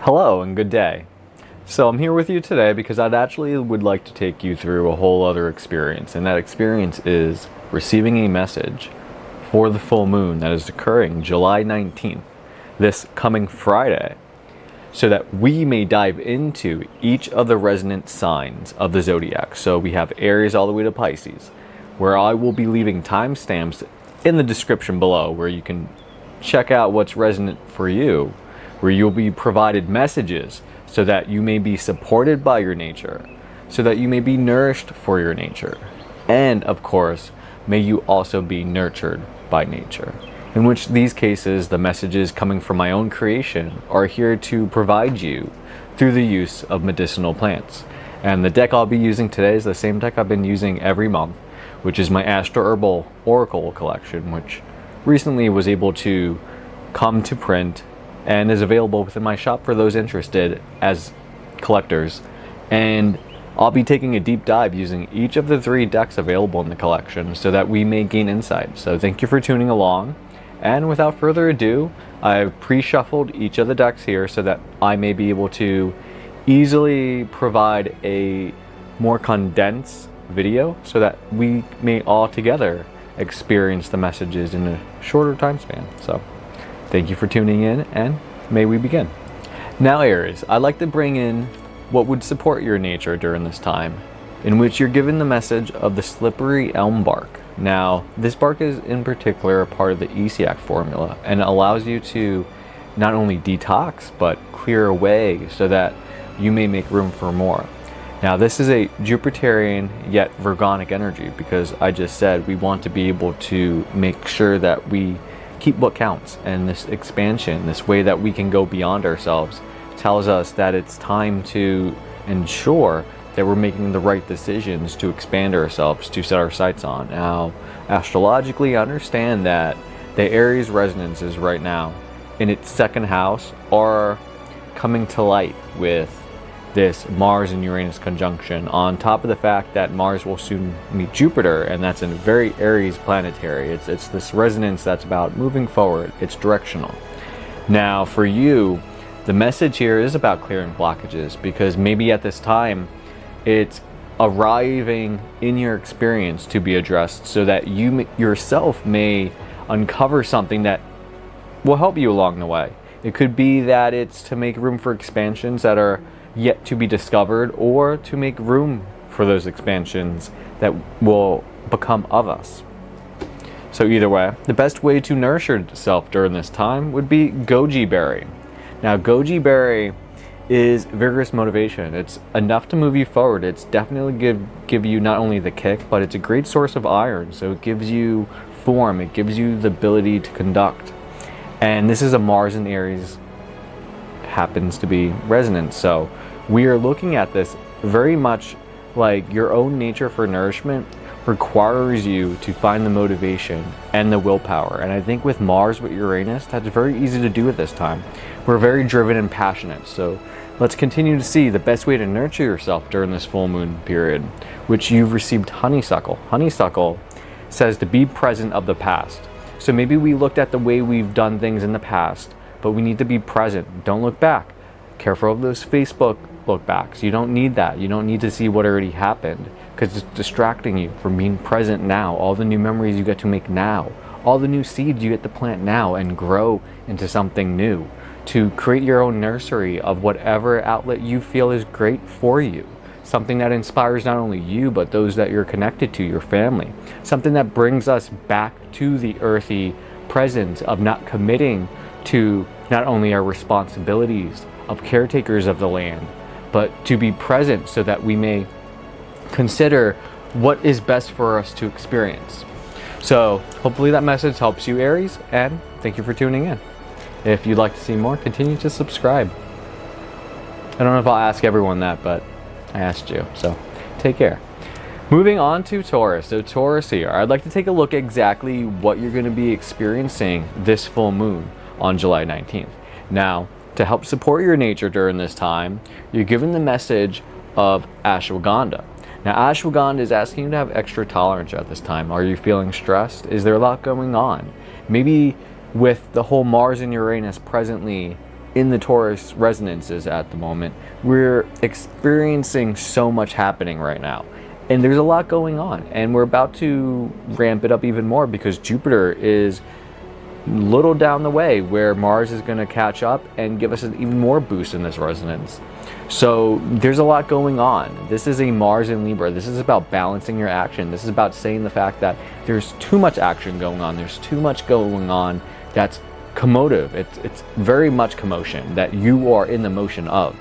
Hello and good day. So I'm here with you today because I'd actually would like to take you through a whole other experience, and that experience is receiving a message for the full moon that is occurring July 19th, this coming Friday, so that we may dive into each of the resonant signs of the Zodiac. So we have Aries all the way to Pisces, where I will be leaving timestamps in the description below where you can check out what's resonant for you, where you'll be provided messages so that you may be supported by your nature, so that you may be nourished for your nature, and of course, may you also be nurtured by nature. In which these cases, the messages coming from my own creation are here to provide you through the use of medicinal plants. And the deck I'll be using today is the same deck I've been using every month, which is my Herbal Oracle collection, which recently was able to come to print and is available within my shop for those interested as collectors. And I'll be taking a deep dive using each of the 3 decks available in the collection so that we may gain insight. So thank you for tuning along. And without further ado, I've pre-shuffled each of the decks here so that I may be able to easily provide a more condensed video so that we may all together experience the messages in a shorter time span. So thank you for tuning in, and may we begin. Now Aries, I'd like to bring in what would support your nature during this time, in which you're given the message of the slippery elm bark. Now, this bark is in particular a part of the ESIAC formula, and it allows you to not only detox, but clear away so that you may make room for more. Now, this is a Jupiterian yet Virgonic energy, because I just said we want to be able to make sure that we keep what counts, and this expansion, this way that we can go beyond ourselves, tells us that it's time to ensure that we're making the right decisions to expand ourselves, to set our sights on. Now, astrologically, understand that the Aries resonances right now in its second house are coming to light with this Mars and Uranus conjunction, on top of the fact that Mars will soon meet Jupiter, and that's a very Aries planetary. It's this resonance that's about moving forward. It's directional. Now, for you, the message here is about clearing blockages, because maybe at this time, it's arriving in your experience to be addressed so that you yourself may uncover something that will help you along the way. It could be that it's to make room for expansions that are yet to be discovered, or to make room for those expansions that will become of us. So either way, the best way to nourish yourself during this time would be goji berry. Now, goji berry is vigorous motivation. It's enough to move you forward. It's definitely give you not only the kick, but it's a great source of iron. So it gives you form. It gives you the ability to conduct. And this is a Mars and Aries happens to be resonant. So we are looking at this very much like your own nature for nourishment requires you to find the motivation and the willpower. And I think with Mars, with Uranus, that's very easy to do at this time. We're very driven and passionate. So let's continue to see the best way to nurture yourself during this full moon period, which you've received honeysuckle. Honeysuckle says to be present of the past. So maybe we looked at the way we've done things in the past, but we need to be present. Don't look back. Careful of those Facebook look backs. You don't need that. You don't need to see what already happened, because it's distracting you from being present now. All the new memories you get to make now. All the new seeds you get to plant now and grow into something new. To create your own nursery of whatever outlet you feel is great for you. Something that inspires not only you, but those that you're connected to, your family. Something that brings us back to the earthy presence of not committing to not only our responsibilities of caretakers of the land, but to be present so that we may consider what is best for us to experience. So hopefully that message helps you, Aries, and thank you for tuning in. If you'd like to see more, continue to subscribe. I don't know if I'll ask everyone that, but I asked you, so take care. Moving on to Taurus. So Taurus here, I'd like to take a look at exactly what you're going to be experiencing this full moon on July 19th. Now, to help support your nature during this time, you're given the message of ashwagandha. Now, ashwagandha is asking you to have extra tolerance at this time. Are you feeling stressed? Is there a lot going on? Maybe with the whole Mars and Uranus presently in the Taurus resonances at the moment, we're experiencing so much happening right now. And there's a lot going on. And we're about to ramp it up even more because Jupiter is a little down the way where Mars is going to catch up and give us an even more boost in this resonance. So there's a lot going on. This is a Mars in Libra. This is about balancing your action. This is about saying the fact that there's too much action going on. There's too much going on that's commotive. It's very much commotion that you are in the motion of.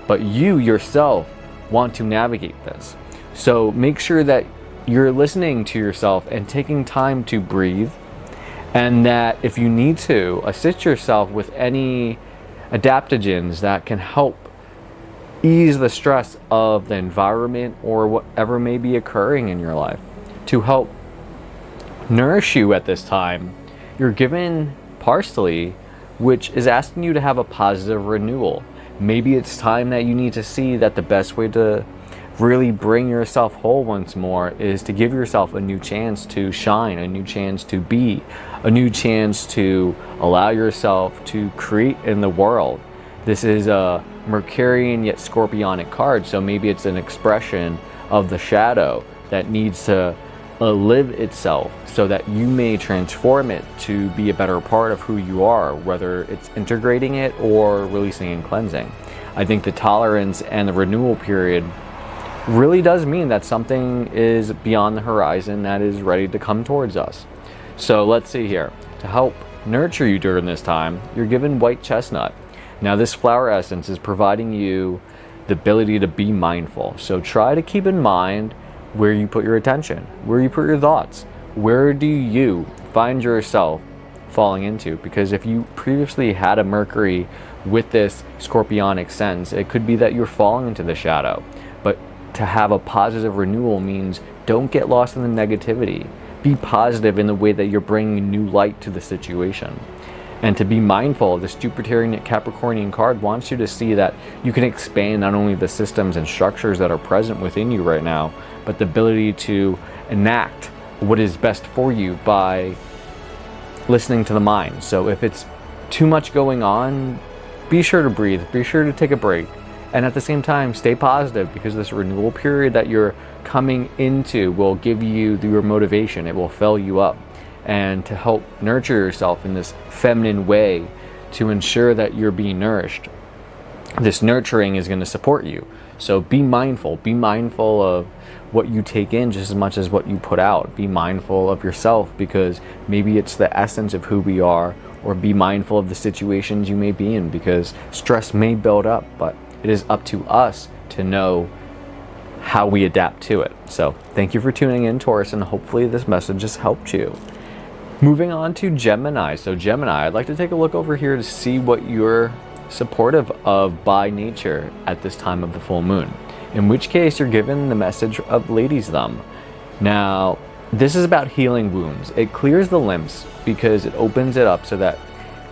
But you yourself want to navigate this. So make sure that you're listening to yourself and taking time to breathe. And that if you need to, assist yourself with any adaptogens that can help ease the stress of the environment or whatever may be occurring in your life to help nourish you at this time. You're given parsley, which is asking you to have a positive renewal. Maybe it's time that you need to see that the best way to really bring yourself whole once more is to give yourself a new chance to shine, a new chance to be, a new chance to allow yourself to create in the world. This is a Mercurian yet Scorpionic card, so maybe it's an expression of the shadow that needs to live itself so that you may transform it to be a better part of who you are, whether it's integrating it or releasing and cleansing. I think the tolerance and the renewal period really does mean that something is beyond the horizon that is ready to come towards us. So let's see here. To help nurture you during this time, you're given white chestnut. Now this flower essence is providing you the ability to be mindful. So try to keep in mind where you put your attention, where you put your thoughts. Where do you find yourself falling into? Because if you previously had a Mercury with this Scorpionic sense, it could be that you're falling into the shadow. But to have a positive renewal means don't get lost in the negativity. Be positive in the way that you're bringing new light to the situation. And to be mindful, this Jupiterian Capricornian card wants you to see that you can expand not only the systems and structures that are present within you right now, but the ability to enact what is best for you by listening to the mind. So if it's too much going on, be sure to breathe, be sure to take a break. And at the same time, stay positive, because this renewal period that you're coming into will give you your motivation. It will fill you up. And to help nurture yourself in this feminine way to ensure that you're being nourished, this nurturing is going to support you. So be mindful of what you take in just as much as what you put out. Be mindful of yourself, because maybe it's the essence of who we are, or be mindful of the situations you may be in, because stress may build up, but it is up to us to know how we adapt to it. So thank you for tuning in, Taurus, and hopefully this message has helped you. Moving on to Gemini. So Gemini, I'd like to take a look over here to see what you're supportive of by nature at this time of the full moon. In which case you're given the message of Lady's Thumb. Now, this is about healing wounds. It clears the lymphs because it opens it up so that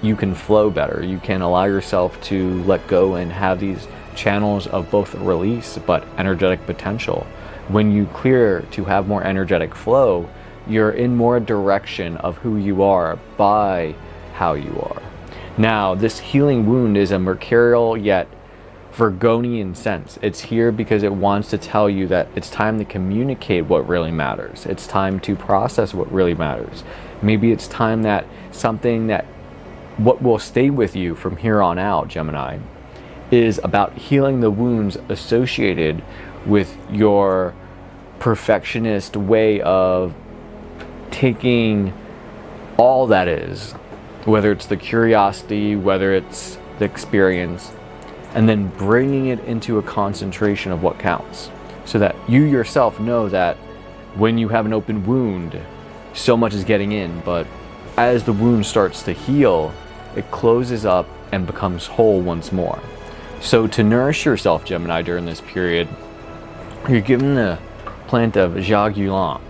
you can flow better. You can allow yourself to let go and have these channels of both release but energetic potential. When you clear to have more energetic flow, you're in more direction of who you are by how you are. Now, this healing wound is a mercurial yet Virgonian sense. It's here because it wants to tell you that it's time to communicate what really matters. It's time to process what really matters. Maybe it's time that something that what will stay with you from here on out, Gemini, is about healing the wounds associated with your perfectionist way of taking all that is, whether it's the curiosity, whether it's the experience, and then bringing it into a concentration of what counts, so that you yourself know that when you have an open wound, so much is getting in, but as the wound starts to heal, it closes up and becomes whole once more. So to nourish yourself, Gemini, during this period, you're given the plant of 𝒏𝒏𝒏.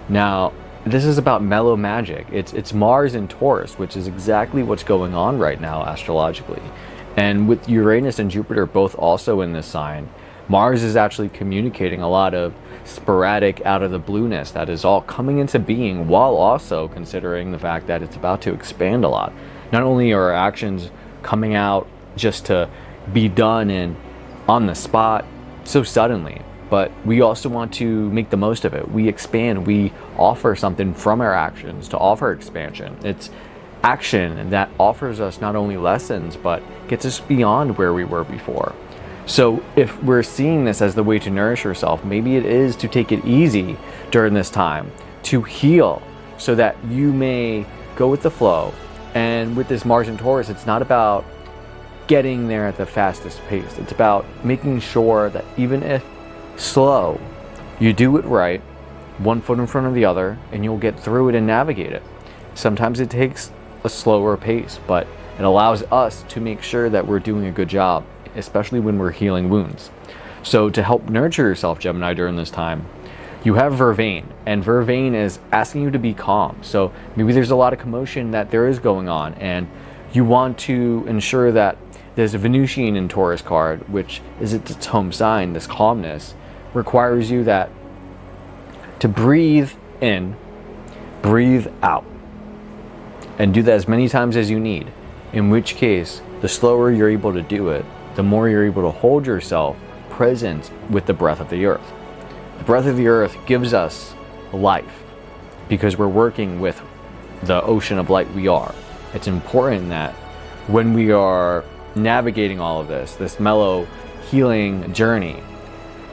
Now, this is about mellow magic. It's Mars in Taurus, which is exactly what's going on right now astrologically. And with Uranus and Jupiter both also in this sign, Mars is actually communicating a lot of sporadic out of the blueness that is all coming into being, while also considering the fact that it's about to expand a lot. Not only are actions coming out just to be done and on the spot so suddenly, but we also want to make the most of it. We expand, we offer something from our actions to offer expansion. It's action that offers us not only lessons, but gets us beyond where we were before. So if we're seeing this as the way to nourish yourself, maybe it is to take it easy during this time, to heal, so that you may go with the flow. And with this Mars and Taurus, it's not about getting there at the fastest pace. It's about making sure that even if slow, you do it right, one foot in front of the other, and you'll get through it and navigate it. Sometimes it takes a slower pace, but it allows us to make sure that we're doing a good job, especially when we're healing wounds. So to help nurture yourself, Gemini, during this time, you have Vervain, and Vervain is asking you to be calm. So maybe there's a lot of commotion that there is going on, and you want to ensure that there's a Venusian in Taurus card, which is its home sign. This calmness requires you that to breathe in, breathe out, and do that as many times as you need. In which case, the slower you're able to do it, the more you're able to hold yourself present with the breath of the earth. The breath of the earth gives us life because we're working with the ocean of light we are. It's important that when we are navigating all of this mellow healing journey,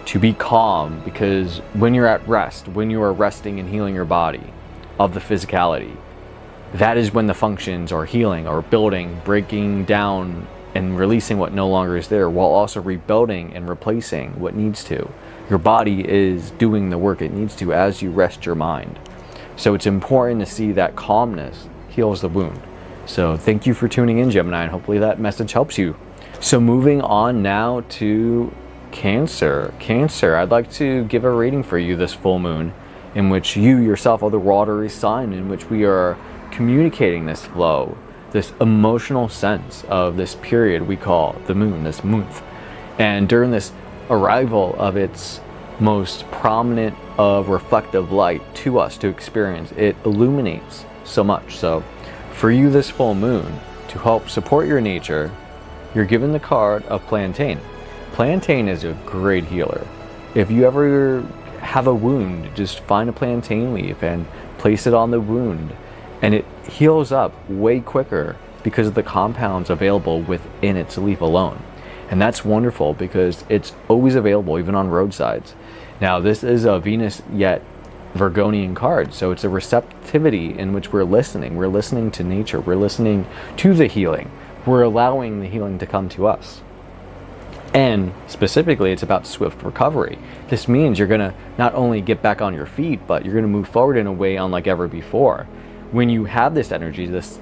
to be calm, because when you're at rest, when you are resting and healing your body of the physicality, that is when the functions are healing or building, breaking down and releasing what no longer is there, while also rebuilding and replacing what needs to. Your body is doing the work it needs to as you rest your mind. So it's important to see that calmness heals the wound. So thank you for tuning in, Gemini, and hopefully that message helps you. So moving on now to Cancer. Cancer, I'd like to give a reading for you this full moon, in which you yourself are the watery sign, in which we are communicating this flow, this emotional sense of this period we call the moon, this month. And during this arrival of its most prominent of reflective light to us to experience, it illuminates so much. So for you this full moon, to help support your nature, you're given the card of Plantain. Plantain is a great healer. If you ever have a wound, just find a plantain leaf and place it on the wound, and it heals up way quicker because of the compounds available within its leaf alone. And that's wonderful because it's always available, even on roadsides. Now, this is a Venus yet Virgonian card, so it's a receptivity in which we're listening. We're listening to nature. We're listening to the healing. We're allowing the healing to come to us. And specifically, it's about swift recovery. This means you're going to not only get back on your feet, but you're going to move forward in a way unlike ever before. When you have this energy, this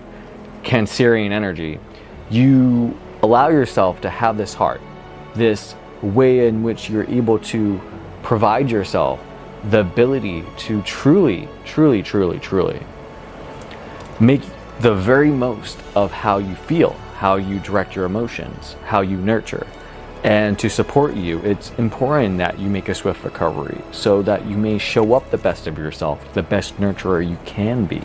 Cancerian energy, you allow yourself to have this heart, this way in which you're able to provide yourself the ability to truly make the very most of how you feel, how you direct your emotions, how you nurture. And to support you, it's important that you make a swift recovery so that you may show up the best of yourself, the best nurturer you can be.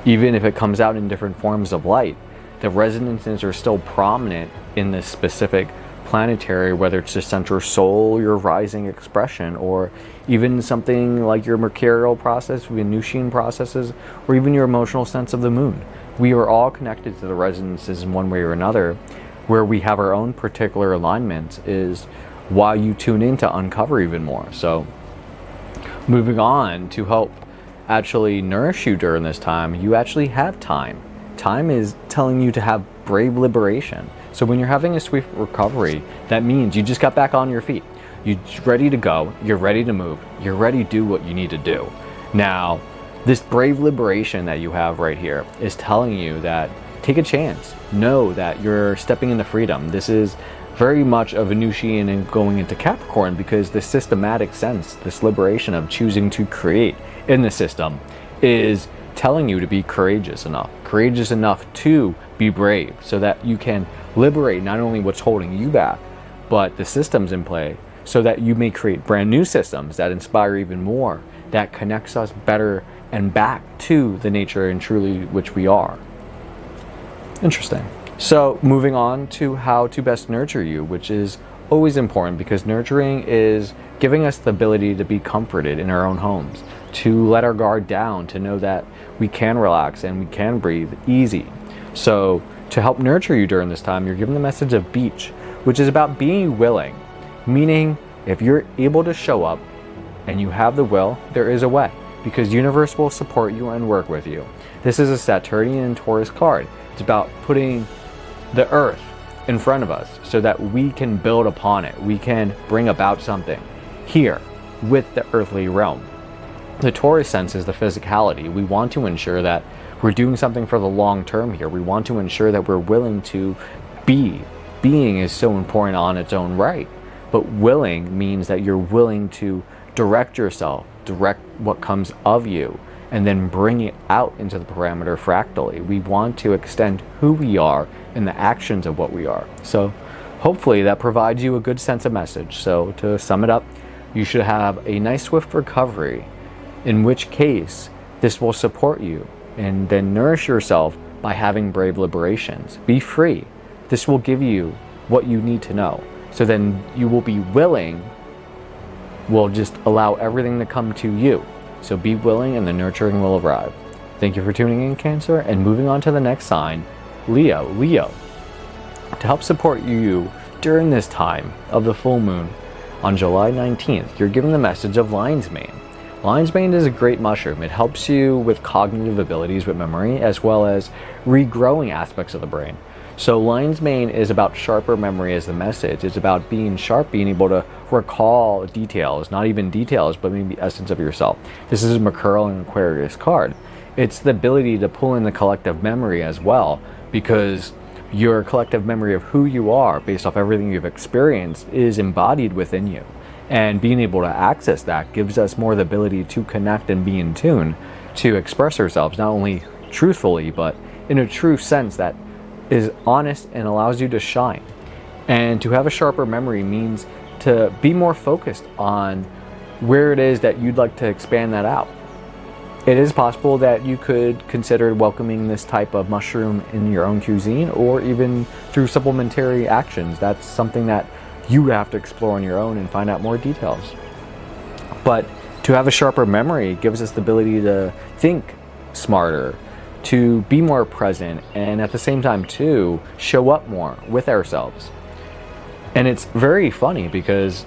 Even if it comes out in different forms of light, the resonances are still prominent in this specific planetary, whether it's the central soul, your rising expression, or even something like your mercurial process, Venusian processes, or even your emotional sense of the moon. We are all connected to the resonances in one way or another. Where we have our own particular alignment is why you tune in to uncover even more. So moving on, to help actually nourish you during this time, you actually have time. Time is telling you to have brave liberation. So when you're having a swift recovery, that means you just got back on your feet. You're ready to go, you're ready to move, you're ready to do what you need to do. Now, this brave liberation that you have right here is telling you that take a chance. Know that you're stepping into freedom. This is very much a Venusian and going into Capricorn, because the systematic sense, this liberation of choosing to create in the system, is telling you to be courageous enough to be brave, so that you can liberate not only what's holding you back, but the systems in play, so that you may create brand new systems that inspire even more, that connects us better and back to the nature and truly which we are. Interesting. So moving on to how to best nurture you, which is always important because nurturing is giving us the ability to be comforted in our own homes, to let our guard down, to know that we can relax and we can breathe easy. So to help nurture you during this time, you're given the message of beach, which is about being willing, meaning if you're able to show up and you have the will, there is a way, because universe will support you and work with you. This is a Saturnian and Taurus card. It's about putting the earth in front of us so that we can build upon it. We can bring about something here with the earthly realm. The Taurus sense is the physicality. We want to ensure that we're doing something for the long term here. We want to ensure that we're willing to be. Being is so important on its own right, but willing means that you're willing to direct yourself, direct what comes of you, and then bring it out into the parameter fractally. We want to extend who we are and the actions of what we are. So hopefully that provides you a good sense of message. So to sum it up, you should have a nice swift recovery, in which case this will support you, and then nourish yourself by having brave liberations. Be free. This will give you what you need to know. So then you will be willing, will just allow everything to come to you. So be willing and the nurturing will arrive. Thank you for tuning in, Cancer, and moving on to the next sign, Leo. Leo, to help support you during this time of the full moon on July 19th, you're given the message of lion's mane. Lion's mane is a great mushroom. It helps you with cognitive abilities with memory, as well as regrowing aspects of the brain. So lion's mane is about sharper memory as the message. It's about being sharp, being able to recall details, not even details, but maybe the essence of yourself. This is a 𝒼𝒂𝒪 and Aquarius card. It's the ability to pull in the collective memory as well, because your collective memory of who you are based off everything you've experienced is embodied within you. And being able to access that gives us more the ability to connect and be in tune to express ourselves, not only truthfully, but in a true sense that is honest and allows you to shine. And to have a sharper memory means to be more focused on where it is that you'd like to expand that out. It is possible that you could consider welcoming this type of mushroom in your own cuisine, or even through supplementary actions. That's something that you have to explore on your own and find out more details. But to have a sharper memory gives us the ability to think smarter, to be more present, and at the same time to show up more with ourselves. And it's very funny because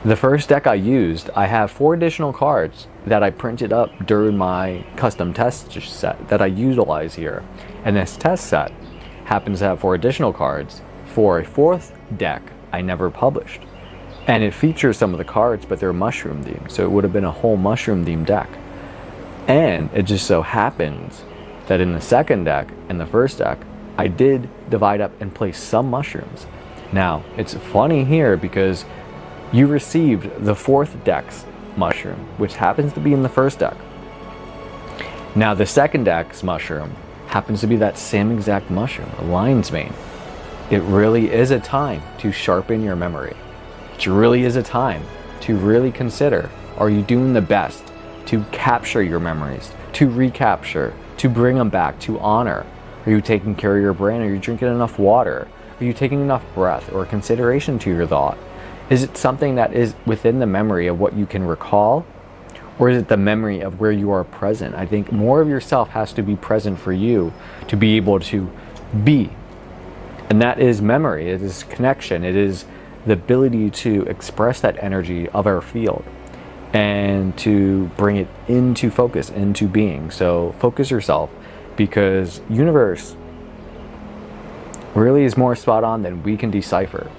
the first deck I used, I have 4 additional cards that I printed up during my custom test set that I utilize here. And this test set happens to have 4 additional cards for a 4th deck I never published. And it features some of the cards, but they're mushroom themed. So it would have been a whole mushroom themed deck. And it just so happens that in the 2nd deck and the 1st deck, I did divide up and place some mushrooms. Now, it's funny here because you received the 4th deck's mushroom, which happens to be in the 1st deck. Now, the 2nd deck's mushroom happens to be that same exact mushroom, a lion's mane. It really is a time to sharpen your memory. It really is a time to really consider, are you doing the best to capture your memories, to recapture, to bring them back, to honor? Are you taking care of your brain? Are you drinking enough water? Are you taking enough breath or consideration to your thought? Is it something that is within the memory of what you can recall? Or is it the memory of where you are present? I think more of yourself has to be present for you to be able to be. And that is memory, it is connection, it is the ability to express that energy of our field and to bring it into focus, into being. So focus yourself, because universe really is more spot on than we can decipher.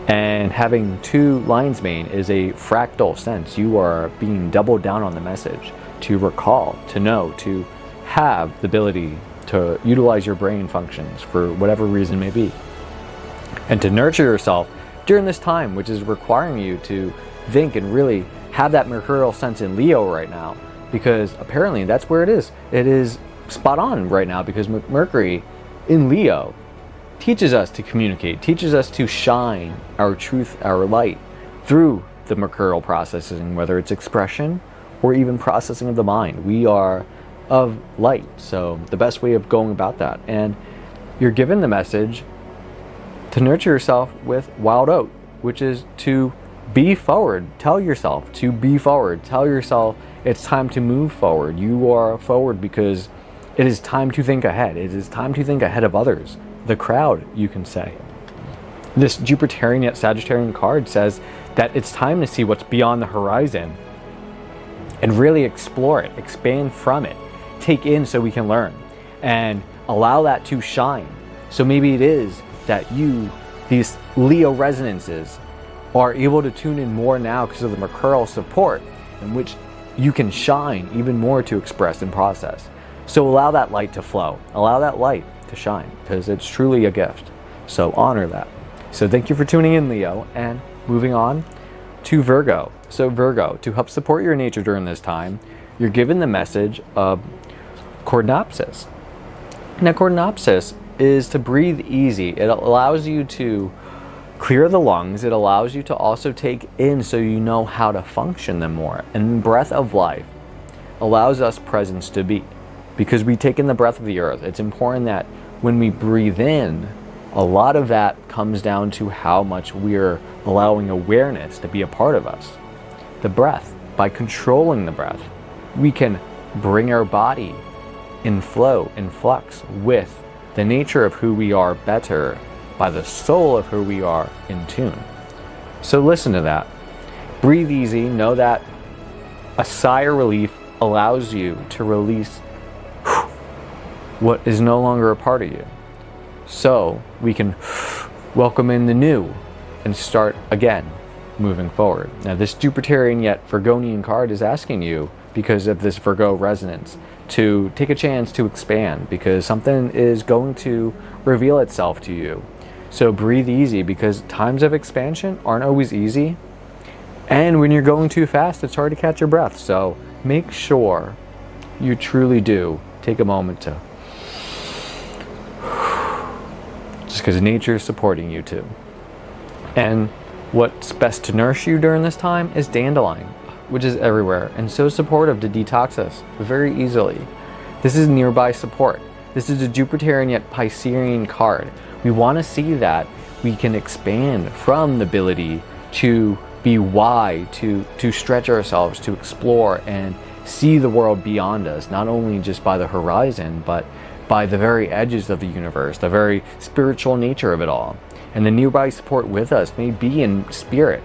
And having 2 lion's mane is a fractal sense. You are being doubled down on the message to recall, to know, to have the ability to utilize your brain functions for whatever reason may be. And to nurture yourself during this time, which is requiring you to think and really have that mercurial sense in Leo right now, because apparently that's where it is. It is spot on right now because Mercury in Leo teaches us to communicate, teaches us to shine our truth, our light through the mercurial processing, whether it's expression or even processing of the mind. We are of light, so the best way of going about that. And you're given the message to nurture yourself with wild oat, which is to be forward. Tell yourself to be forward. Tell yourself it's time to move forward. You are forward because it is time to think ahead. It is time to think ahead of others. The crowd, you can say. This Jupiterian yet Sagittarian card says that it's time to see what's beyond the horizon and really explore it, expand from it, take in so we can learn, and allow that to shine. So maybe it is that you, these Leo resonances, are able to tune in more now because of the Mercurial support, in which you can shine even more to express and process. So allow that light to flow, allow that light to shine, because it's truly a gift. So honor that. So thank you for tuning in, Leo, and moving on to Virgo. So Virgo, to help support your nature during this time, you're given the message of 𝒏𝒏𝒏𝒏. Now 𝒏𝒏𝒏𝒏 is to breathe easy. It allows you to clear the lungs. It allows you to also take in so you know how to function them more. And breath of life allows us presence to be. Because we take in the breath of the earth, it's important that when we breathe in, a lot of that comes down to how much we're allowing awareness to be a part of us. The breath, by controlling the breath, we can bring our body in flow, in flux with the nature of who we are better by the soul of who we are in tune. So listen to that. Breathe easy. Know that a sigh of relief allows you to release what is no longer a part of you. So we can welcome in the new and start again moving forward. Now this Jupiterian yet Virgonian card is asking you, because of this Virgo resonance, to take a chance to expand, because something is going to reveal itself to you. So breathe easy, because times of expansion aren't always easy. And when you're going too fast, it's hard to catch your breath. So make sure you truly do take a moment to, just because nature is supporting you too. And what's best to nourish you during this time is dandelion, which is everywhere and so supportive to detox us very easily. This is nearby support. This is a Jupiterian yet Piscean card. We want to see that we can expand from the ability to be wide, to stretch ourselves, to explore and see the world beyond us, not only just by the horizon, but by the very edges of the universe, the very spiritual nature of it all. And the nearby support with us may be in spirit,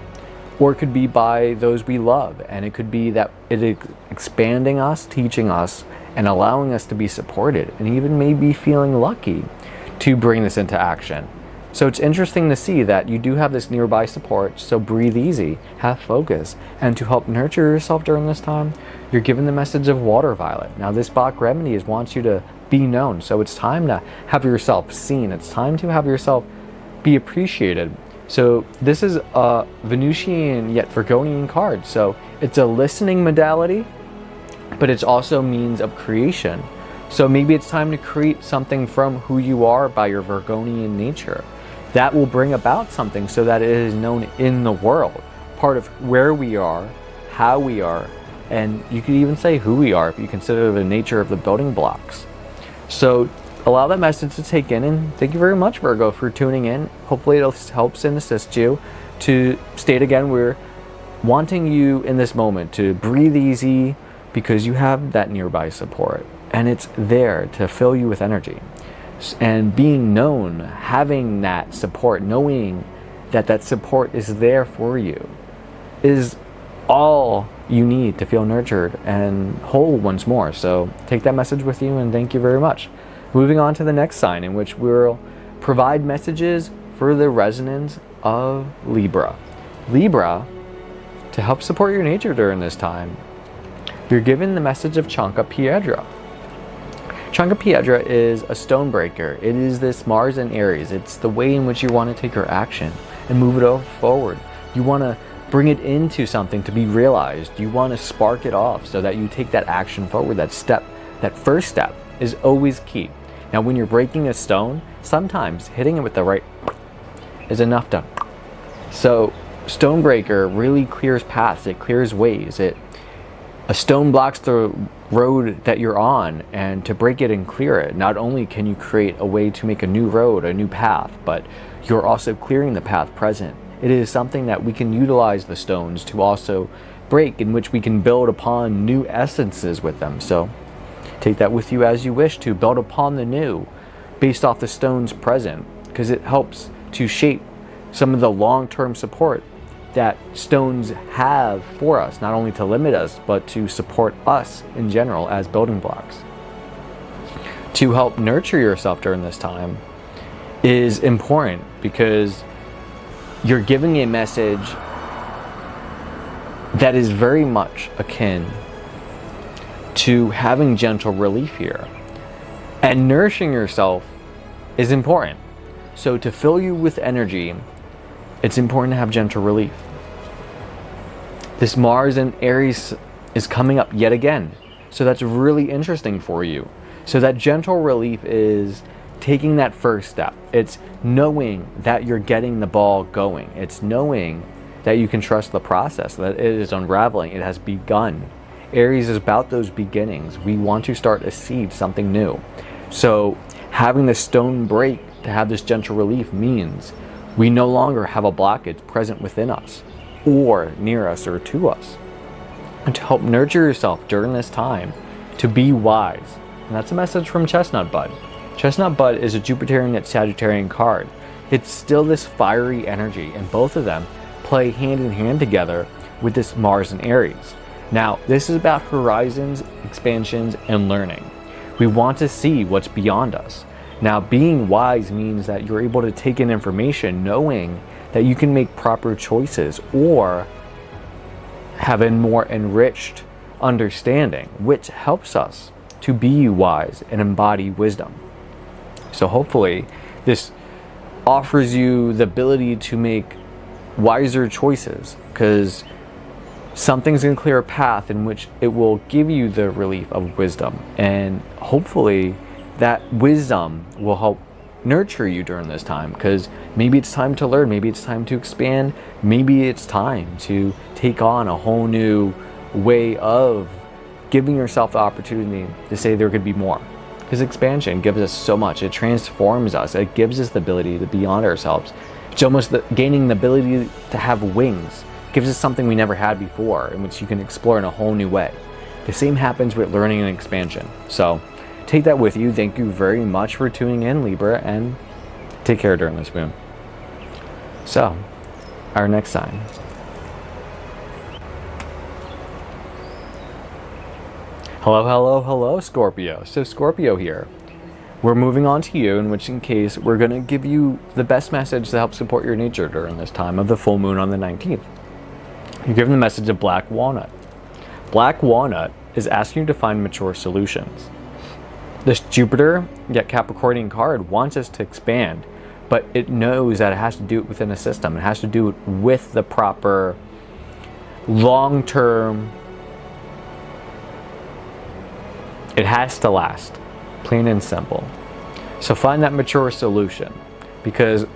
or it could be by those we love, and it could be that it is expanding us, teaching us, and allowing us to be supported, and even maybe feeling lucky to bring this into action. So it's interesting to see that you do have this nearby support, so breathe easy, have focus, and to help nurture yourself during this time, you're given the message of water violet. Now this Bach remedy wants you to be known, so it's time to have yourself seen. It's time to have yourself be appreciated. So this is a Venusian yet Virgonian card, so it's a listening modality, but it's also means of creation. So maybe it's time to create something from who you are by your Virgonian nature. That will bring about something so that it is known in the world, part of where we are, how we are, and you could even say who we are if you consider the nature of the building blocks. So allow that message to take in, and thank you very much, Virgo, for tuning in. Hopefully it helps and assists you. To state again, we're wanting you in this moment to breathe easy, because you have that nearby support, and it's there to fill you with energy. And being known, having that support, knowing that that support is there for you, is all you need to feel nurtured and whole once more. So take that message with you, and thank you very much. Moving on to the next sign, in which we'll provide messages for the resonance of Libra. Libra, to help support your nature during this time, you're given the message of 𝒏𝒏𝒏𝒏𝒏. 𝒏𝒏𝒏𝒏𝒏𝒏 is a stone breaker. It is this Mars and Aries. It's the way in which you want to take your action and move it forward. You want to bring it into something to be realized. You want to spark it off so that you take that action forward. That step, that first step, is always key. Now when you're breaking a stone, sometimes hitting it with the right is enough to. So stone breaker really clears paths, it clears ways, it A stone blocks the road that you're on, and to break it and clear it, not only can you create a way to make a new road, a new path, but you're also clearing the path present. It is something that we can utilize the stones to also break, in which we can build upon new essences with them. So take that with you as you wish to build upon the new based off the stones present, because it helps to shape some of the long-term support that stones have for us, not only to limit us, but to support us in general as building blocks. To help nurture yourself during this time is important, because you're giving a message that is very much akin to having gentle relief here. And nourishing yourself is important. So to fill you with energy, it's important to have gentle relief. This Mars in Aries is coming up yet again. So that's really interesting for you. So that gentle relief is taking that first step. It's knowing that you're getting the ball going. It's knowing that you can trust the process, that it is unraveling, it has begun. Aries is about those beginnings. We want to start a seed, something new. So having the stone break to have this gentle relief means we no longer have a blockage present within us, or near us, or to us. And to help nurture yourself during this time, to be wise. And that's a message from Chestnut Bud. Chestnut Bud is a Jupiterian yet Sagittarian card. It's still this fiery energy, and both of them play hand in hand together with this Mars and Aries. Now, this is about horizons, expansions, and learning. We want to see what's beyond us. Now, being wise means that you're able to take in information knowing that you can make proper choices or have a more enriched understanding, which helps us to be wise and embody wisdom. So hopefully this offers you the ability to make wiser choices, because something's going to clear a path in which it will give you the relief of wisdom, and hopefully that wisdom will help nurture you during this time, because maybe it's time to learn, maybe it's time to expand, maybe it's time to take on a whole new way of giving yourself the opportunity to say there could be more. Because expansion gives us so much. It transforms us. It gives us the ability to be beyond ourselves. It's almost gaining the ability to have wings. It gives us something we never had before, in which you can explore in a whole new way. The same happens with learning and expansion. So take that with you. Thank you very much for tuning in, Libra, and take care during this moon. So, our next sign. Hello, hello, hello, Scorpio. So Scorpio here. We're moving on to you, in which case we're going to give you the best message to help support your nature during this time of the full moon on the 19th. You're given the message of Black Walnut. Black Walnut is asking you to find mature solutions. This Jupiter, yet Capricornian card, wants us to expand, but it knows that it has to do it within a system. It has to do it with the proper long-term. It has to last, plain and simple. So find that mature solution, because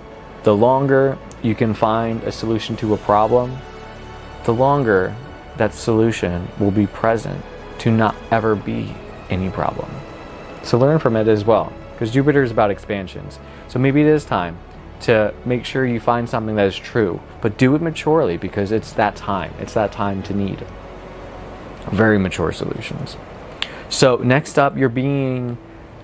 the longer you can find a solution to a problem, the longer that solution will be present to not ever be any problem. So learn from it as well, because Jupiter is about expansions. So maybe it is time to make sure you find something that is true, but do it maturely, because it's that time. It's that time to need very mature solutions. So next up, you're being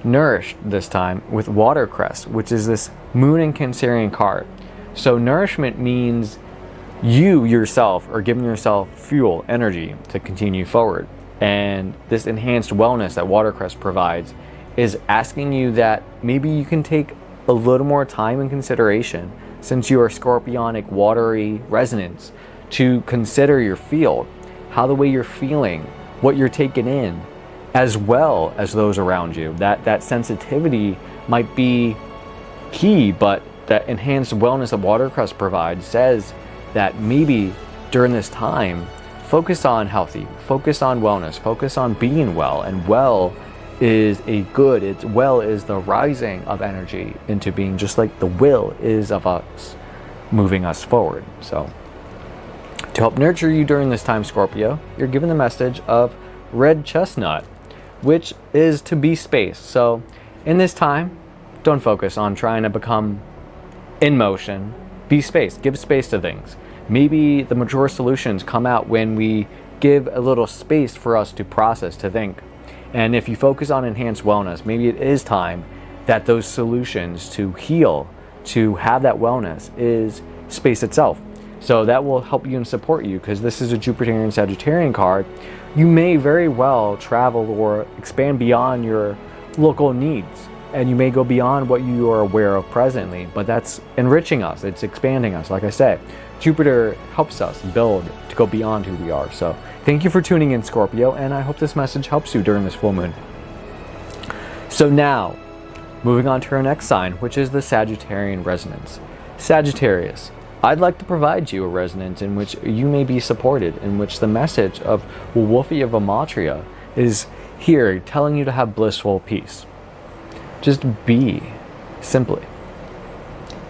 nourished this time with watercress, which is this moon and Cancerian card. So nourishment means you yourself are giving yourself fuel, energy to continue forward. And this enhanced wellness that watercress provides is asking you that maybe you can take a little more time and consideration, since you are scorpionic, watery resonance, to consider your field, how the way you're feeling, what you're taking in, as well as those around you. That sensitivity might be key, but that enhanced wellness that watercress provides says that maybe during this time, focus on healthy, focus on wellness, focus on being well. And well is a good, well is the rising of energy into being, just like the will is of us moving us forward. So To help nurture you during this time, Scorpio, you're given the message of red chestnut, which is to be space. So in this time, don't focus on trying to become in motion. Be space. Give space to things. Maybe the mature solutions come out when we give a little space for us to process, to think. And if you focus on enhanced wellness, maybe it is time that those solutions to heal, to have that wellness, is space itself. So that will help you and support you, because this is a Jupiterian Sagittarian card. You may very well travel or expand beyond your local needs, and you may go beyond what you are aware of presently, but that's enriching us, it's expanding us. Like I said, Jupiter helps us build to go beyond who we are. So thank you for tuning in, Scorpio, and I hope this message helps you during this full moon. So now, moving on to our next sign, which is the Sagittarian resonance. Sagittarius, I'd like to provide you a resonance in which you may be supported, in which the message of 𝒜𝒮𝒮𝒻𝒂 is here telling you to have blissful peace. Just be, simply.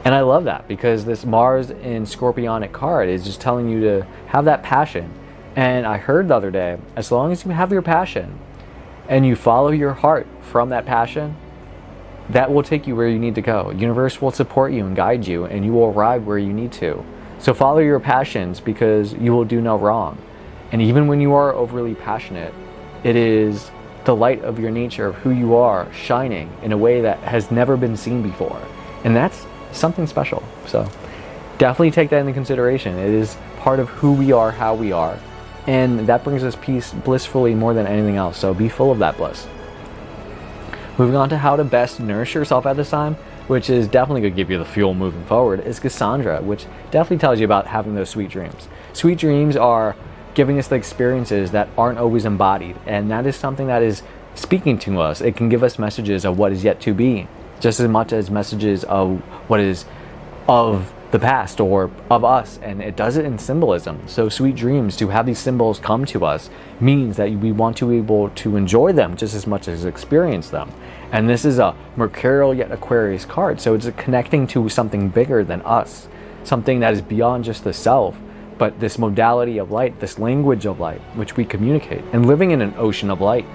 And I love that, because this Mars in Scorpionic card is just telling you to have that passion. And I heard the other day, as long as you have your passion and you follow your heart from that passion, that will take you where you need to go. The universe will support you and guide you, and you will arrive where you need to. So follow your passions, because you will do no wrong. And even when you are overly passionate, it is the light of your nature, of who you are, shining in a way that has never been seen before. And that's something special. So definitely take that into consideration. It is part of who we are, how we are. And that brings us peace blissfully more than anything else. So be full of that bliss. Moving on to how to best nourish yourself at this time, which is definitely going to give you the fuel moving forward, is Cassandra, which definitely tells you about having those sweet dreams. Sweet dreams are giving us the experiences that aren't always embodied, and that is something that is speaking to us. It can give us messages of what is yet to be, just as much as messages of what is of the past or of us, and it does it in symbolism. So sweet dreams, to have these symbols come to us, means that we want to be able to enjoy them just as much as experience them. And this is a Mercurial yet Aquarius card, so it's connecting to something bigger than us, something that is beyond just the self, but this modality of light, this language of light, which we communicate. And living in an ocean of light,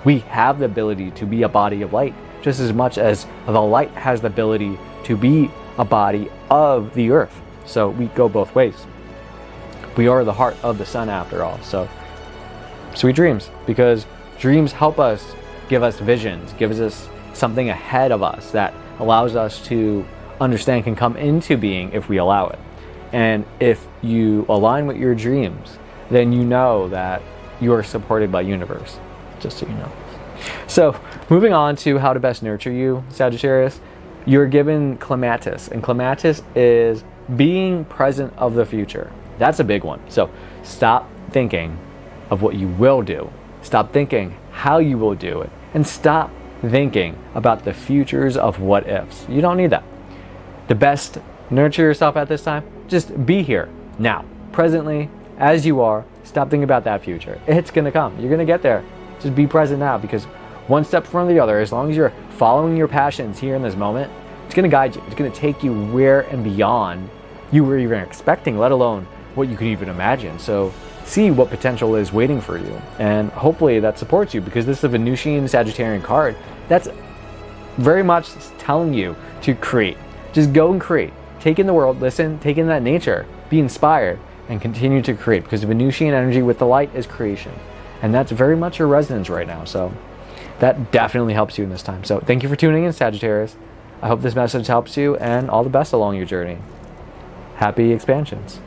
we have the ability to be a body of light, just as much as the light has the ability to be a body of the earth. So we go both ways. We are the heart of the sun after all. So sweet dreams, because dreams help us, give us visions, gives us something ahead of us that allows us to understand, can come into being if we allow it. And if you align with your dreams, then you know that you are supported by universe, just so you know. So moving on to how to best nurture you, Sagittarius, you're given clematis, and clematis is being present of the future. That's a big one. So stop thinking of what you will do. Stop thinking how you will do it, and stop thinking about the futures of what ifs. You don't need that. The best nurture yourself at this time, just be here now, presently, as you are. Stop thinking about that future. It's gonna come. You're gonna get there. Just be present now, because one step in front of the other, as long as you're following your passions here in this moment, it's gonna guide you. It's gonna take you where and beyond you were even expecting, let alone what you could even imagine. So see what potential is waiting for you, and hopefully that supports you, because this is a Venusian Sagittarian card that's very much telling you to create. Just go and create. Take in the world, listen, take in that nature, be inspired, and continue to create, because Venusian energy with the light is creation, and that's very much your resonance right now. So that definitely helps you in this time. So thank you for tuning in, Sagittarius. I hope this message helps you, and all the best along your journey. Happy expansions.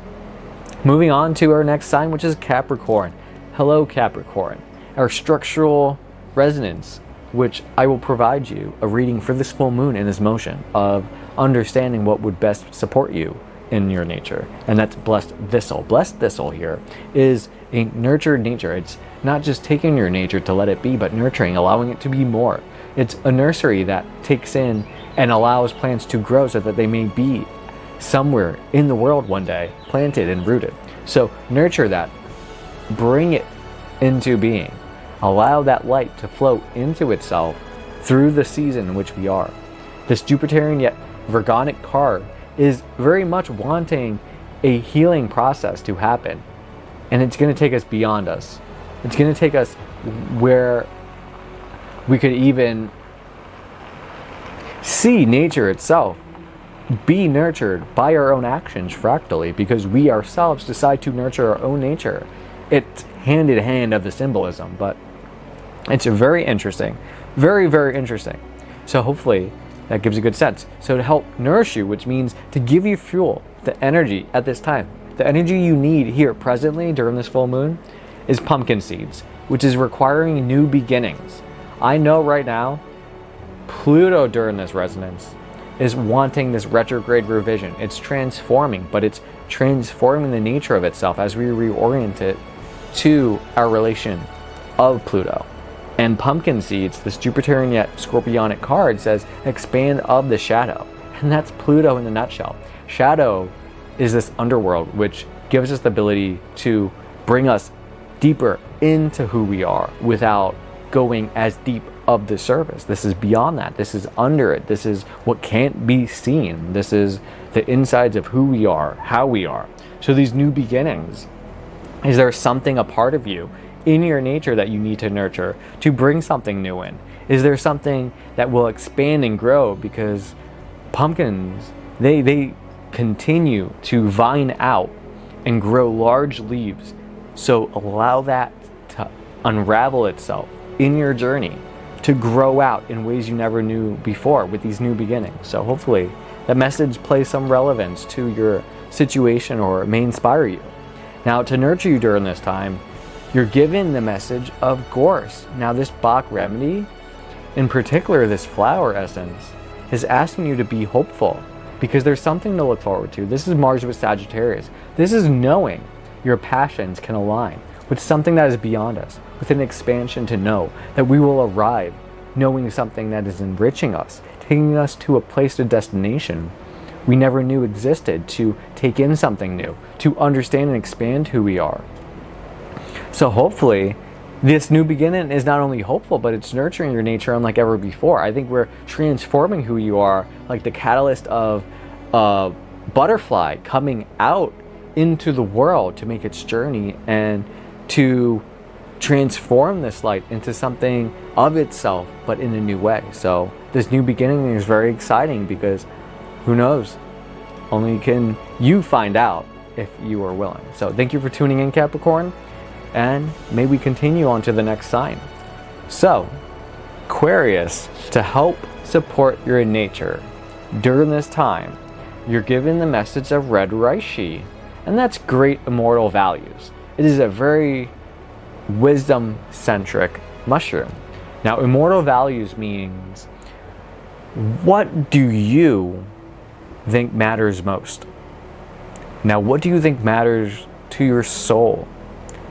Moving on to our next sign, which is Capricorn. Hello, Capricorn. Our structural resonance, which I will provide you a reading for this full moon in this motion of understanding what would best support you in your nature. And that's blessed thistle. Blessed thistle here is a nurtured nature. It's not just taking your nature to let it be, but nurturing, allowing it to be more. It's a nursery that takes in and allows plants to grow so that they may be somewhere in the world one day, planted and rooted. So nurture that, bring it into being, allow that light to flow into itself through the season in which we are. This Jupiterian yet Virgonic card is very much wanting a healing process to happen, And it's going to take us beyond us. It's going to take us where we could even see nature itself be nurtured by our own actions fractally, because we ourselves decide to nurture our own nature. It's hand in hand of the symbolism, but it's very interesting. Very, very interesting. So hopefully that gives a good sense. So to help nourish you, which means to give you fuel, the energy at this time, the energy you need here presently during this full moon is pumpkin seeds, which is requiring new beginnings. I know right now, Pluto during this resonance is wanting this retrograde revision. It's transforming, but it's transforming the nature of itself as we reorient it to our relation of Pluto. And pumpkin seeds, this Jupiterian yet Scorpionic card, says expand of the shadow. And that's Pluto in a nutshell. Shadow is this underworld which gives us the ability to bring us deeper into who we are without going as deep of the surface. This is beyond that. This is under it. This is what can't be seen. This is the insides of who we are, how we are. So these new beginnings, is there something, a part of you in your nature that you need to nurture to bring something new in? Is there something that will expand and grow? Because pumpkins, they continue to vine out and grow large leaves. So allow that to unravel itself in your journey, to grow out in ways you never knew before with these new beginnings. So hopefully that message plays some relevance to your situation or may inspire you. Now, to nurture you during this time, you're given the message of gorse. Now, this Bach remedy, in particular this flower essence, is asking you to be hopeful, because there's something to look forward to. This is Mars with Sagittarius. This is knowing your passions can align with something that is beyond us, with an expansion to know that we will arrive knowing something that is enriching us, taking us to a place, a destination we never knew existed, to take in something new, to understand and expand who we are. So hopefully this new beginning is not only hopeful, but it's nurturing your nature unlike ever before. I think we're transforming who you are, like the catalyst of a butterfly coming out into the world to make its journey and to transform this light into something of itself, but in a new way. So this new beginning is very exciting, because who knows? Only can you find out if you are willing. So thank you for tuning in, Capricorn, and may we continue on to the next sign. So Aquarius, to help support your nature during this time, you're given the message of red reishi, and that's great immortal values. It is a very wisdom-centric mushroom. Now, immortal values means, what do you think matters most? Now, what do you think matters to your soul?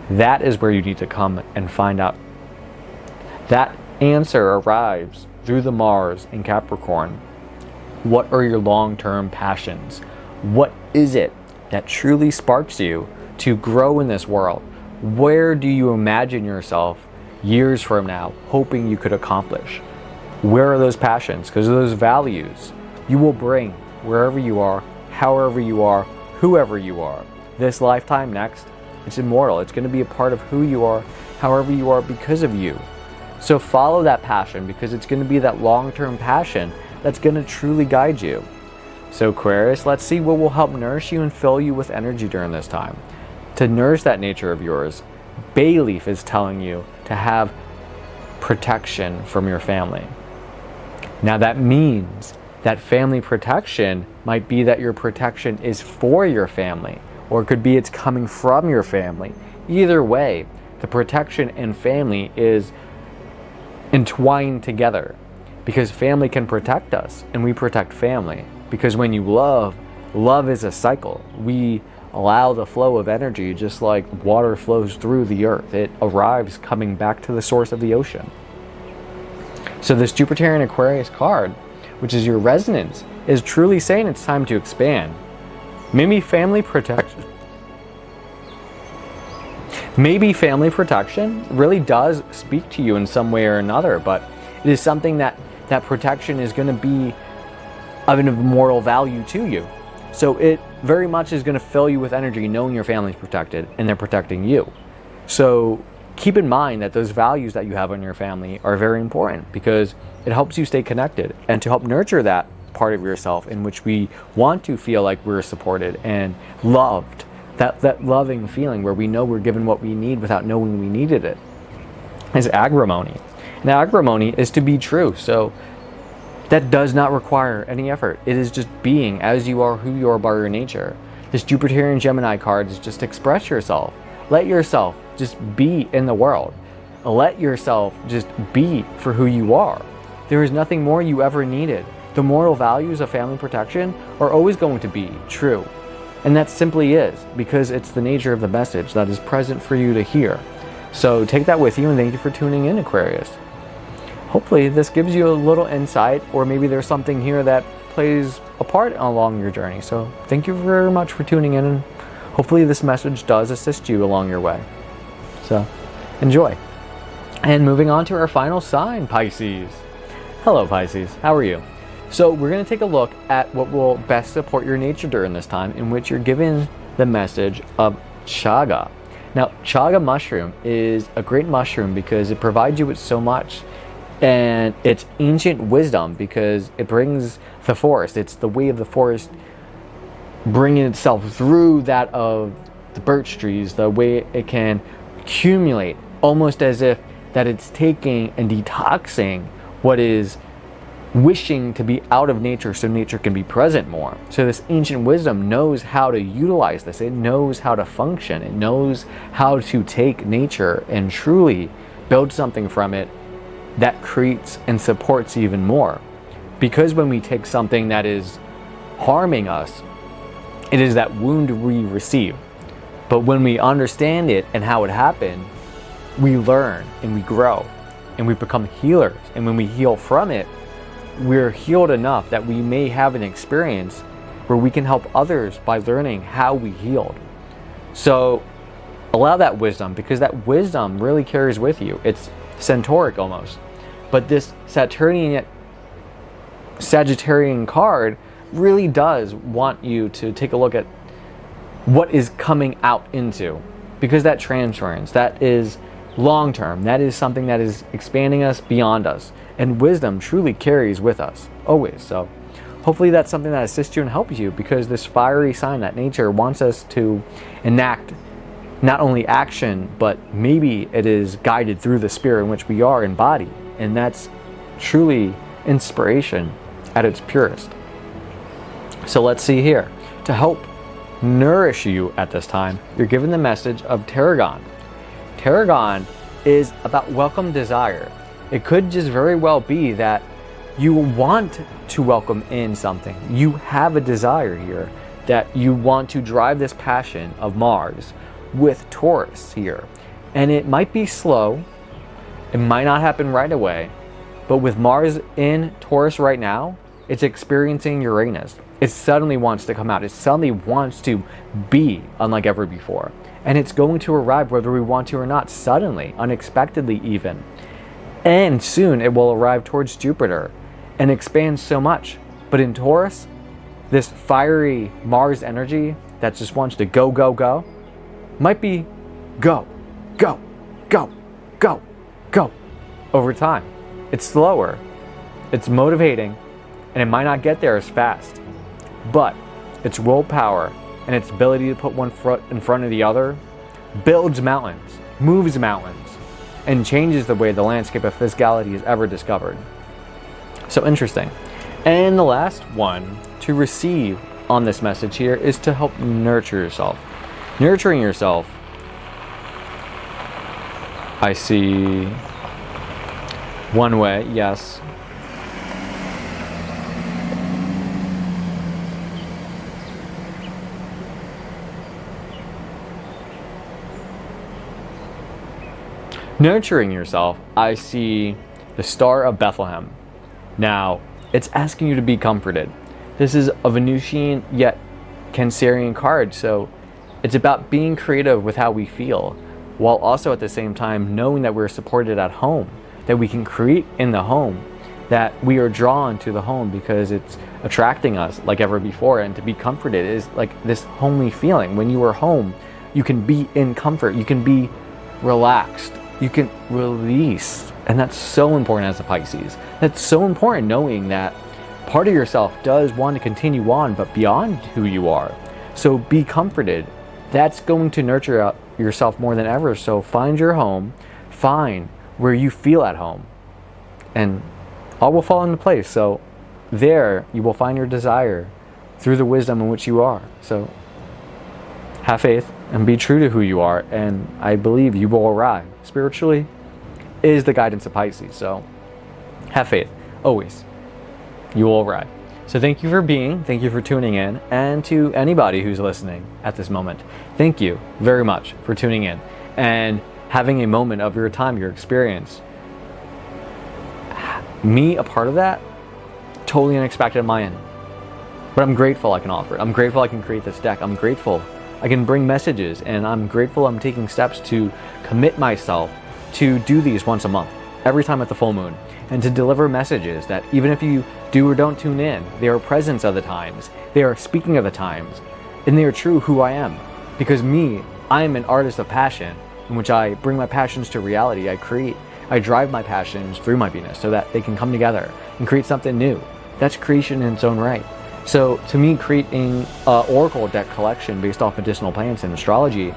That is where you need to come and find out. That answer arrives through the Mars in Capricorn. What are your long-term passions? What is it that truly sparks you to grow in this world? Where do you imagine yourself years from now hoping you could accomplish? Where are those passions? Because those values you will bring wherever you are, however you are, whoever you are. This lifetime, next, it's immortal. It's going to be a part of who you are, however you are, because of you. So follow that passion, because it's going to be that long-term passion that's going to truly guide you. So Aquarius, let's see what will help nourish you and fill you with energy during this time. To nourish that nature of yours, bay leaf is telling you to have protection from your family. Now that means that family protection might be that your protection is for your family, or it could be it's coming from your family. Either way, the protection and family is entwined together, because family can protect us and we protect family. Because when you love, love is a cycle. We allow the flow of energy, just like water flows through the earth. It arrives coming back to the source of the ocean. So this Jupiterian Aquarius card, which is your resonance, is truly saying it's time to expand. Maybe family protection really does speak to you in some way or another, but it is something that protection is going to be of an immortal value to you. So it very much is going to fill you with energy knowing your family's protected and they're protecting you. So keep in mind that those values that you have in your family are very important, because it helps you stay connected and to help nurture that part of yourself in which we want to feel like we're supported and loved. That loving feeling where we know we're given what we need without knowing we needed it is agrimony. And agrimony is to be true. So that does not require any effort. It is just being as you are, who you are by your nature. This Jupiterian Gemini card is just express yourself. Let yourself just be in the world. Let yourself just be for who you are. There is nothing more you ever needed. The moral values of family protection are always going to be true. And that simply is, because it's the nature of the message that is present for you to hear. So take that with you, and thank you for tuning in, Aquarius. Hopefully this gives you a little insight, or maybe there's something here that plays a part along your journey. So thank you very much for tuning in, and hopefully this message does assist you along your way. So enjoy. And moving on to our final sign, Pisces. Hello, Pisces. How are you? So we're going to take a look at what will best support your nature during this time, in which you're given the message of chaga. Now, chaga mushroom is a great mushroom because it provides you with so much. And it's ancient wisdom because it brings the forest. It's the way of the forest bringing itself through that of the birch trees, the way it can accumulate, almost as if that it's taking and detoxing what is wishing to be out of nature so nature can be present more. So this ancient wisdom knows how to utilize this. It knows how to function. It knows how to take nature and truly build something from it that creates and supports even more. Because when we take something that is harming us, it is that wound we receive. But when we understand it and how it happened, we learn and we grow and we become healers. And when we heal from it, we're healed enough that we may have an experience where we can help others by learning how we healed. So allow that wisdom, because that wisdom really carries with you. It's centauric almost. But this Sagittarian card really does want you to take a look at what is coming out into, because that transference, that is long term, that is something that is expanding us beyond us, and wisdom truly carries with us always. So hopefully that's something that assists you and helps you, because this fiery sign that nature wants us to enact not only action, but maybe it is guided through the spirit in which we are embodied, and that's truly inspiration at its purest. So let's see here. To help nourish you at this time, you're given the message of Tarragon. Tarragon is about welcome desire. It could just very well be that you want to welcome in something. You have a desire here that you want to drive this passion of Mars with Taurus here. And it might be slow. It might not happen right away. But with Mars in Taurus right now, it's experiencing Uranus. It suddenly wants to come out. It suddenly wants to be unlike ever before. And it's going to arrive whether we want to or not, suddenly, unexpectedly even. And soon it will arrive towards Jupiter and expand so much. But in Taurus, this fiery Mars energy that just wants to go, go, go, might be go, go, go, go, go over time. It's slower, it's motivating, and it might not get there as fast. But its willpower and its ability to put one foot in front of the other builds mountains, moves mountains, and changes the way the landscape of physicality is ever discovered. So interesting. And the last one to receive on this message here is to help nurture yourself. Nurturing yourself, I see one way, yes. Nurturing yourself, I see the Star of Bethlehem. Now, it's asking you to be comforted. This is a Venusian yet Cancerian card, so it's about being creative with how we feel, while also at the same time knowing that we're supported at home, that we can create in the home, that we are drawn to the home because it's attracting us like ever before. And to be comforted is like this homely feeling. When you are home, you can be in comfort, you can be relaxed, you can release. And that's so important as a Pisces. That's so important, knowing that part of yourself does want to continue on, but beyond who you are. So be comforted. That's going to nurture yourself more than ever. So find your home, find where you feel at home, and all will fall into place. So there you will find your desire through the wisdom in which you are. So have faith and be true to who you are, and I believe you will arrive. Spiritually is the guidance of Pisces. So have faith, always. You will arrive. So thank you for being, thank you for tuning in, and to anybody who's listening at this moment, thank you very much for tuning in and having a moment of your time, your experience. Me, a part of that, totally unexpected on my end. But I'm grateful I can offer it. I'm grateful I can create this deck. I'm grateful I can bring messages, and I'm grateful I'm taking steps to commit myself to do these once a month, every time at the full moon, and to deliver messages that even if you do or don't tune in, they are presence of the times, they are speaking of the times, and they are true who I am. Because me, I am an artist of passion, in which I bring my passions to reality. I create, I drive my passions through my Venus so that they can come together and create something new. That's creation in its own right. So to me, creating an oracle deck collection based off medicinal plants and astrology,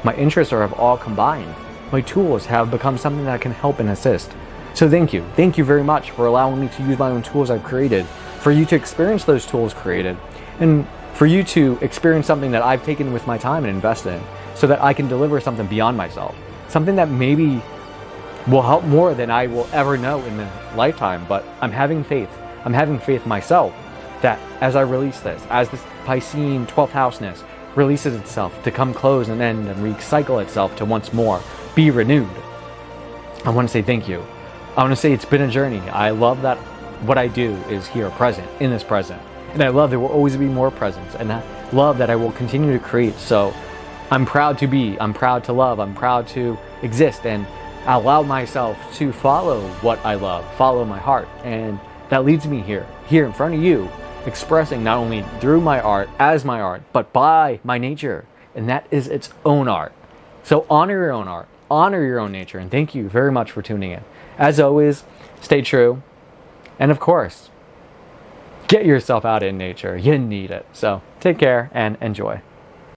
my interests have all combined. My tools have become something that can help and assist. So thank you. Thank you very much for allowing me to use my own tools I've created, for you to experience those tools created, and for you to experience something that I've taken with my time and invested in, so that I can deliver something beyond myself. Something that maybe will help more than I will ever know in a lifetime, but I'm having faith. I'm having faith myself that as I release this, as this Piscean 12th houseness releases itself to come close and end and recycle itself to once more be renewed, I want to say thank you. I want to say it's been a journey. I love that what I do is here, present, in this present. And I love there will always be more presence. And I love that I will continue to create. So I'm proud to be, I'm proud to love, I'm proud to exist, and allow myself to follow what I love, follow my heart. And that leads me here in front of you, expressing not only through my art, as my art, but by my nature. And that is its own art. So honor your own art, honor your own nature. And thank you very much for tuning in. As always, stay true. And of course, get yourself out in nature. You need it. So take care and enjoy.